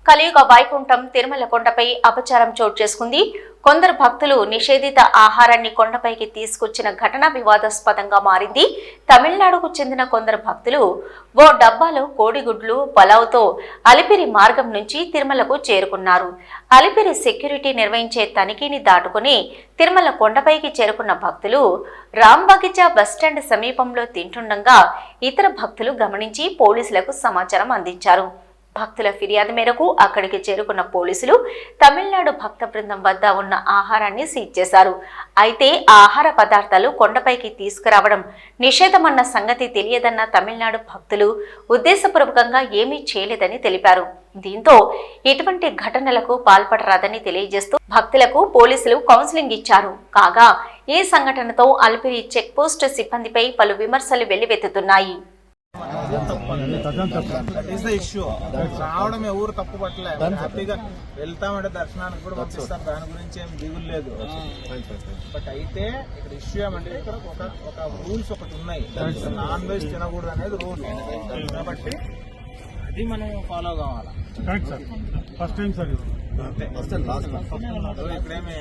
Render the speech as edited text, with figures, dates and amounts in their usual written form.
కలియుగ వైకుంఠం తిరుమల కొండపై అపచారం చోటు చేసుకుంది. కొందరు భక్తులు నిషేధిత ఆహారాన్ని కొండపైకి తీసుకొచ్చిన ఘటన వివాదాస్పదంగా మారింది. తమిళనాడుకు చెందిన కొందరు భక్తులు ఓ డబ్బాలో కోడిగుడ్లు పలావ్తో అలిపిరి మార్గం నుంచి తిరుమలకు చేరుకున్నారు. అలిపిరి సెక్యూరిటీ నిర్వహించే తనిఖీని దాటుకుని తిరుమల కొండపైకి చేరుకున్న భక్తులు రాంబగిచా బస్టాండ్ సమీపంలో తింటుండగా ఇతర భక్తులు గమనించి పోలీసులకు సమాచారం అందించారు. భక్తుల ఫిర్యాదు మేరకు అక్కడికి చేరుకున్న పోలీసులు తమిళనాడు భక్త బృందం వద్ద ఉన్న ఆహారాన్ని సీజ్ చేశారు. అయితే ఆహార పదార్థాలు కొండపైకి తీసుకురావడం నిషేధమన్న సంగతి తెలియదన్న తమిళనాడు భక్తులు ఉద్దేశపూర్వకంగా ఏమీ చేయలేదని తెలిపారు. దీంతో ఇటువంటి ఘటనలకు పాల్పడరాదని తెలియజేస్తూ భక్తులకు పోలీసులు కౌన్సిలింగ్ ఇచ్చారు. కాగా ఈ సంఘటనతో అలిపిరి చెక్ పోస్ట్ సిబ్బందిపై పలు విమర్శలు వెల్లువెత్తుతున్నాయి. రావడం ఎవరు తప్పు పట్టలేదు, హ్యాపీగా వెళ్తామంటే దర్శనానికి కూడా పంపిస్తారు, దాని గురించి ఏం దిగులు లేదు. బట్ అయితే ఇక్కడ ఇష్యూ ఏమంటే ఇక్కడ ఒక రూల్స్ ఒకటి ఉన్నాయి, నాన్ వెజ్ తినకూడదు అనేది రూల్. కాబట్టి అది మనం ఫాలో కావాలి. First time sir ఇక్కడేమి